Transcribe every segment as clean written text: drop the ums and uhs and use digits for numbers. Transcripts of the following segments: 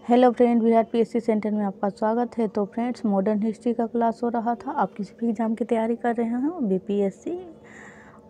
Hello friend, Bihar PSC centre में आपका स्वागत है। तो फ्रेंड्स, मॉडर्न हिस्ट्री का क्लास हो रहा था। आप किसी भी एग्ज़ाम की तैयारी कर रहे हैं, बीपीएससी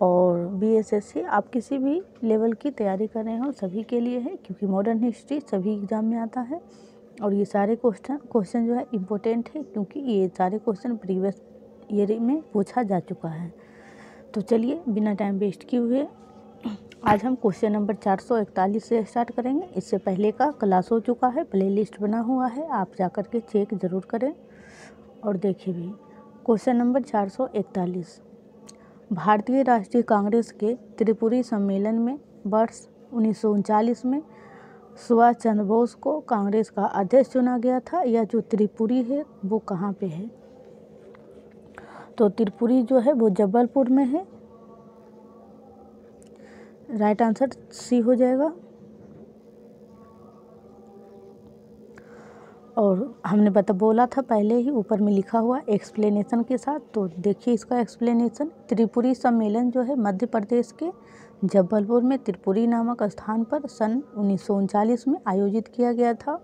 और बीएसएससी, आप किसी भी लेवल की तैयारी कर रहे हो, सभी के लिए है, क्योंकि मॉडर्न हिस्ट्री सभी एग्ज़ाम में आता है। और ये सारे क्वेश्चन जो है इम्पोर्टेंट है, क्योंकि ये सारे क्वेश्चन प्रीवियस ईयर में पूछा जा चुका है। तो चलिए बिना टाइम वेस्ट किए हुए आज हम क्वेश्चन नंबर 441 से स्टार्ट करेंगे। इससे पहले का क्लास हो चुका है, प्लेलिस्ट बना हुआ है, आप जाकर के चेक ज़रूर करें और देखिए भी। क्वेश्चन नंबर 441, भारतीय राष्ट्रीय कांग्रेस के त्रिपुरी सम्मेलन में वर्ष 1939 में सुभाष चंद्र बोस को कांग्रेस का अध्यक्ष चुना गया था। यह जो त्रिपुरी है वो कहाँ पे है? तो त्रिपुरी जो है वो जबलपुर में है। राइट आंसर सी हो जाएगा। और हमने बोला था पहले ही, ऊपर में लिखा हुआ एक्सप्लेनेशन के साथ। तो देखिए इसका एक्सप्लेनेशन। त्रिपुरी सम्मेलन जो है मध्य प्रदेश के जबलपुर में त्रिपुरी नामक स्थान पर सन 1939 में आयोजित किया गया था।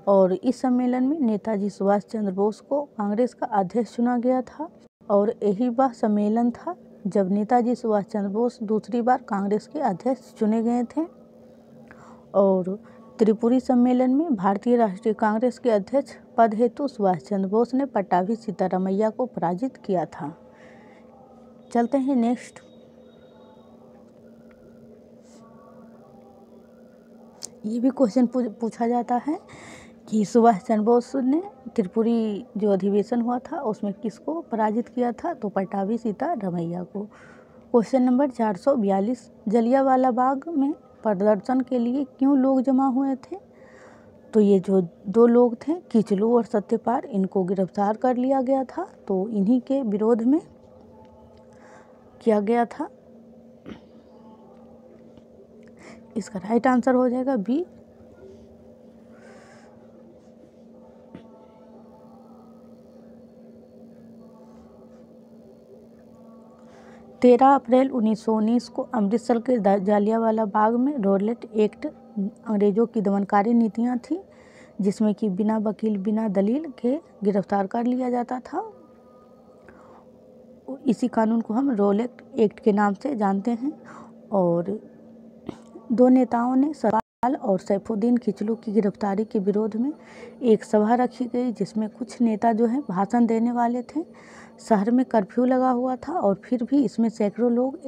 और इस सम्मेलन में नेताजी सुभाष चंद्र बोस को कांग्रेस का अध्यक्ष चुना गया था। और यही वह सम्मेलन था जब नेताजी सुभाष चंद्र बोस दूसरी बार कांग्रेस के अध्यक्ष चुने गए थे। और त्रिपुरी सम्मेलन में भारतीय राष्ट्रीय कांग्रेस के अध्यक्ष पद हेतु सुभाष चंद्र बोस ने पट्टाभी सीतारामैया को पराजित किया था। चलते हैं नेक्स्ट। ये भी क्वेश्चन पूछा जाता है कि सुभाष चंद्र बोस ने त्रिपुरी जो अधिवेशन हुआ था उसमें किसको पराजित किया था? तो पट्टाभी सीतारामैया को। क्वेश्चन नंबर 442, जलियांवाला बाग में प्रदर्शन के लिए क्यों लोग जमा हुए थे? तो ये जो दो लोग थे, किचलू और सत्यपाल, इनको गिरफ्तार कर लिया गया था। तो इन्हीं के विरोध में किया गया था। इसका राइट आंसर हो जाएगा बी। तेरह अप्रैल 1919 को अमृतसर के जलियांवाला बाग में रॉलेट एक्ट अंग्रेज़ों की दमनकारी नीतियां थी, जिसमें कि बिना वकील बिना दलील के गिरफ्तार कर लिया जाता था। इसी कानून को हम रॉलेट एक्ट के नाम से जानते हैं। और दो नेताओं ने सवाल और सैफुद्दीन किचलू की गिरफ्तारी के विरोध में एक सभा रखी गई, जिसमें कुछ नेता जो हैं भाषण देने वाले थे। शहर में कर्फ्यू लगा हुआ था और फिर भी इसमें सैकड़ों लोग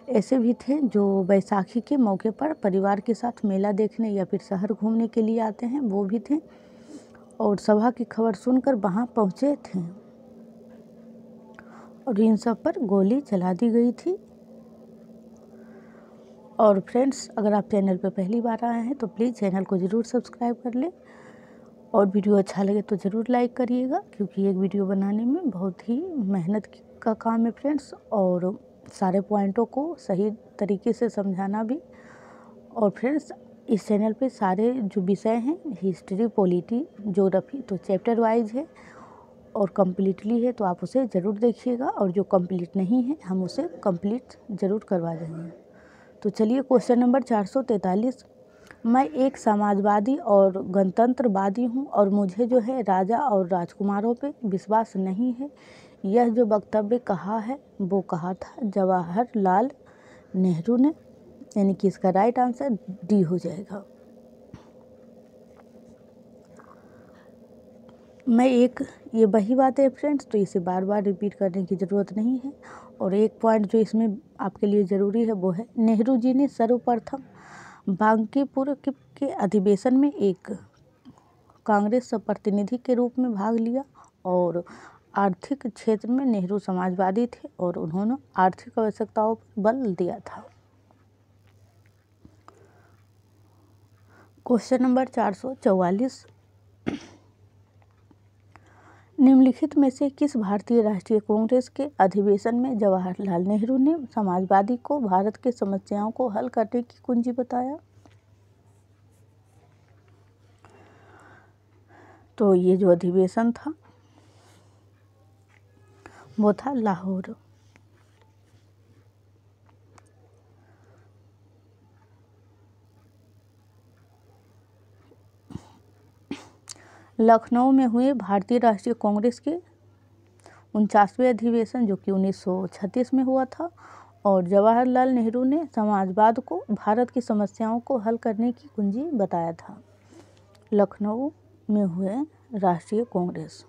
ऐसे भी थे जो बैसाखी के मौके पर परिवार के साथ मेला देखने या फिर शहर घूमने के लिए आते हैं, वो भी थे। और सभा की खबर सुनकर वहाँ पहुँचे थे और इन सब पर गोली चला दी गई थी। और फ्रेंड्स, अगर आप चैनल पर पहली बार आए हैं तो प्लीज़ चैनल को ज़रूर सब्सक्राइब कर लें और वीडियो अच्छा लगे तो ज़रूर लाइक करिएगा, क्योंकि एक वीडियो बनाने में बहुत ही मेहनत का काम है फ्रेंड्स। और सारे पॉइंटों को सही तरीके से समझाना भी। और फ्रेंड्स, इस चैनल पे सारे जो विषय हैं, हिस्ट्री, पॉलिटी, ज्योग्राफी, तो चैप्टर वाइज है और कम्प्लीटली है, तो आप उसे ज़रूर देखिएगा। और जो कंप्लीट नहीं है हम उसे कंप्लीट ज़रूर करवा देंगे। तो चलिए क्वेश्चन नंबर 443, मैं एक समाजवादी और गणतंत्रवादी हूँ और मुझे जो है राजा और राजकुमारों पे विश्वास नहीं है। यह जो वक्तव्य कहा है वो कहा था जवाहरलाल नेहरू ने, यानी कि इसका राइट आंसर डी हो जाएगा। ये वही बात है फ्रेंड्स, तो इसे बार बार रिपीट करने की ज़रूरत नहीं है। और एक पॉइंट जो इसमें आपके लिए ज़रूरी है वो है, नेहरू जी ने सर्वप्रथम बांकीपुर के अधिवेशन में एक कांग्रेस प्रतिनिधि के रूप में भाग लिया। और आर्थिक क्षेत्र में नेहरू समाजवादी थे और उन्होंने आर्थिक आवश्यकताओं पर बल दिया था। क्वेश्चन नंबर 444, निम्नलिखित में से किस भारतीय राष्ट्रीय कांग्रेस के अधिवेशन में जवाहरलाल नेहरू ने समाजवादी को भारत के समस्याओं को हल करने की कुंजी बताया? तो ये जो अधिवेशन था वो था लाहौर। लखनऊ में हुए भारतीय राष्ट्रीय कांग्रेस के 49वें अधिवेशन जो कि 1936 में हुआ था, और जवाहरलाल नेहरू ने समाजवाद को भारत की समस्याओं को हल करने की कुंजी बताया था। लखनऊ में हुए राष्ट्रीय कांग्रेस।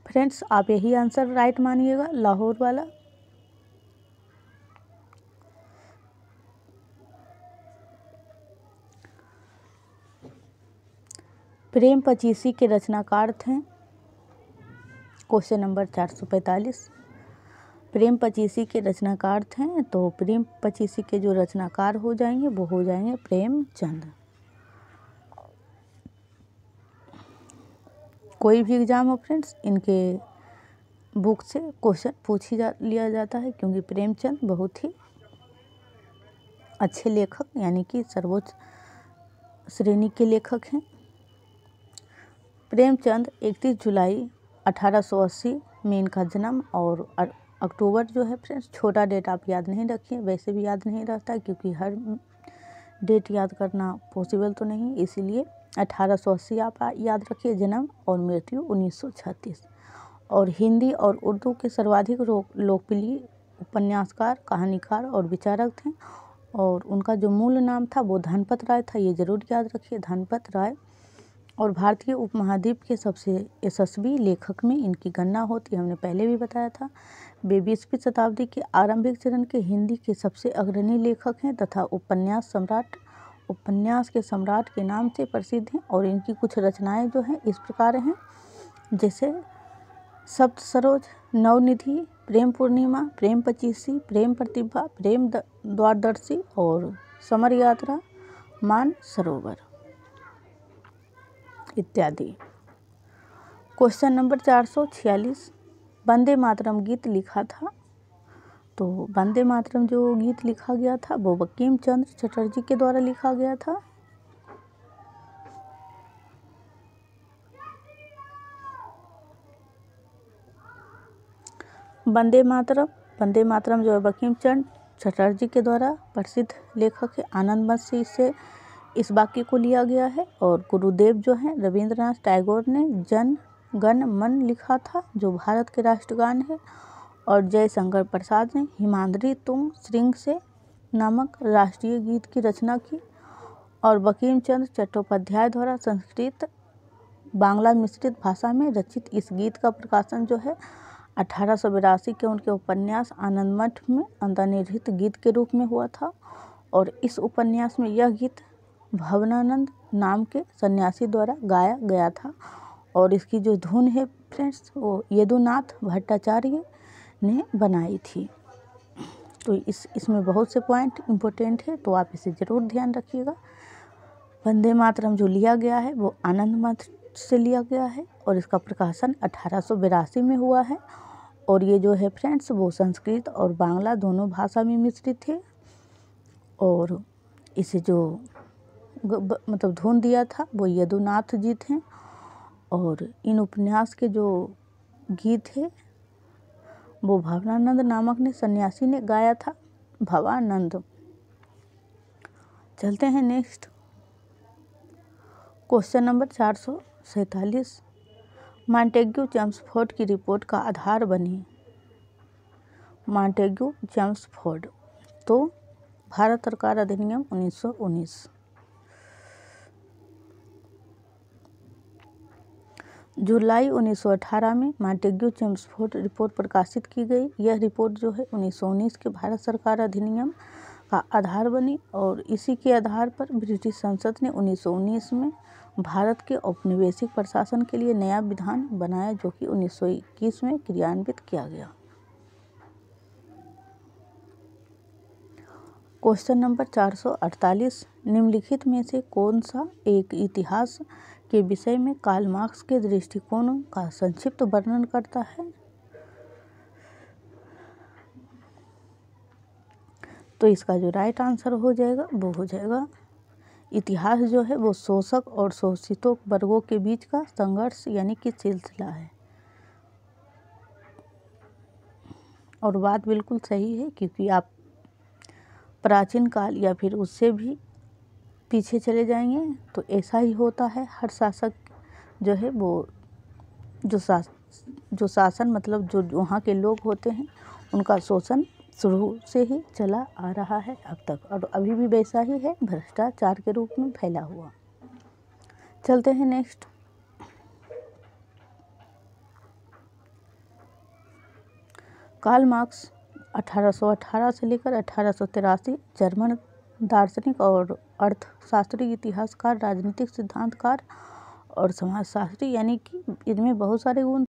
फ्रेंड्स, आप यही आंसर राइट मानिएगा, लाहौर वाला। प्रेम पचीसी के रचनाकार थे। Question number 445। प्रेम पचीसी के रचनाकार थे, तो प्रेम पचीसी के जो रचनाकार हो जाएंगे वो हो जाएंगे प्रेमचंद। कोई भी एग्ज़ाम हो फ्रेंड्स, इनके बुक से क्वेश्चन लिया जाता है, क्योंकि प्रेमचंद बहुत ही अच्छे लेखक यानी कि सर्वोच्च श्रेणी के लेखक हैं। प्रेमचंद 31 जुलाई 1880 में इनका जन्म, और अक्टूबर जो है फ्रेंड्स, छोटा डेट आप याद नहीं रखिए, वैसे भी याद नहीं रहता क्योंकि हर डेट याद करना पॉसिबल तो नहीं, इसीलिए 1880 आप याद रखिए जन्म, और मृत्यु 1936। और हिंदी और उर्दू के सर्वाधिक लोकप्रिय उपन्यासकार, कहानीकार और विचारक थे, और उनका जो मूल नाम था वो धनपत राय था, ये जरूर याद रखिए, धनपत राय। और भारतीय उपमहाद्वीप के सबसे यशस्वी लेखक में इनकी गणना होती है, हमने पहले भी बताया था। वे 20वीं शताब्दी के आरंभिक चरण के हिंदी के सबसे अग्रणी लेखक हैं तथा उपन्यास के सम्राट के नाम से प्रसिद्ध हैं। और इनकी कुछ रचनाएं जो हैं इस प्रकार हैं, जैसे सप्त सरोज, नवनिधि, प्रेम पूर्णिमा, प्रेम पचीसी, प्रेम प्रतिभा, प्रेम द्वारदर्शी और समर यात्रा, मान सरोवर इत्यादि। Question number 446। वंदे मातरम गीत लिखा था, तो वंदे मातरम जो गीत लिखा गया था वो बंकिम चंद्र चटर्जी के द्वारा लिखा गया था। वंदे मातरम जो है बंकिम चंद्र चटर्जी के द्वारा प्रसिद्ध लेखक है। आनंद मठ से इस वाक्य को लिया गया है। और गुरुदेव जो हैं रविंद्रनाथ टैगोर ने जन गण मन लिखा था, जो भारत के राष्ट्रगान है। और जयशंकर प्रसाद ने हिमाद्री तुंग श्रृंग से नामक राष्ट्रीय गीत की रचना की। और बंकिम चंद्र चट्टोपाध्याय द्वारा संस्कृत बांग्ला मिश्रित भाषा में रचित इस गीत का प्रकाशन जो है 1882 के उनके उपन्यास आनंद मठ में अंतर्निहित गीत के रूप में हुआ था। और इस उपन्यास में यह गीत भवनानंद नाम के सन्यासी द्वारा गाया गया था। और इसकी जो धुन है फ्रेंड्स वो यदुनाथ भट्टाचार्य ने बनाई थी। तो इसमें बहुत से पॉइंट इम्पोर्टेंट है, तो आप इसे ज़रूर ध्यान रखिएगा। वंदे मातरम जो लिया गया है वो आनंद मठ से लिया गया है, और इसका प्रकाशन 1882 में हुआ है। और ये जो है फ्रेंड्स वो संस्कृत और बांग्ला दोनों भाषा में मिश्रित थे। और इसे जो मतलब धुन दिया था वो यदुनाथ जी थे। और इन उपन्यास के जो गीत है वो भवानंद नामक ने सन्यासी ने गाया था, भवानंद। चलते हैं next. Question number 447। Montagu Chelmsford की रिपोर्ट का आधार बनी। मॉन्टेग्यू चेम्सफोर्ड तो भारत सरकार अधिनियम 1919। जुलाई 1918 में मॉन्टेग्यू चेम्सफोर्ड रिपोर्ट प्रकाशित की गई। यह रिपोर्ट जो है 1919 के भारत सरकार अधिनियम का आधार बनी। और इसी के आधार पर ब्रिटिश संसद ने 1919 में भारत के औपनिवेशिक प्रशासन के लिए नया विधान बनाया, जो कि 1921 में क्रियान्वित किया गया। Question number 448। निम्नलिखित में से कौन सा एक इतिहास के विषय में कार्ल मार्क्स के दृष्टिकोण का संक्षिप्त वर्णन करता है? तो इसका जो राइट आंसर हो जाएगा वो हो जाएगा इतिहास जो है वो शोषक और शोषितों वर्गों के बीच का संघर्ष यानी कि सिलसिला है। और बात बिल्कुल सही है, क्योंकि आप प्राचीन काल या फिर उससे भी पीछे चले जाएंगे तो ऐसा ही होता है। हर शासक जो है वो जो शासन मतलब जो वहाँ के लोग होते हैं उनका शोषण शुरू से ही चला आ रहा है अब तक, और अभी भी वैसा ही है, भ्रष्टाचार के रूप में फैला हुआ। चलते हैं नेक्स्ट। कार्ल मार्क्स 1818 से लेकर 1883 जर्मन दार्शनिक और अर्थशास्त्री, इतिहासकार, राजनीतिक सिद्धांतकार और समाजशास्त्री, यानी कि इनमें बहुत सारे गुण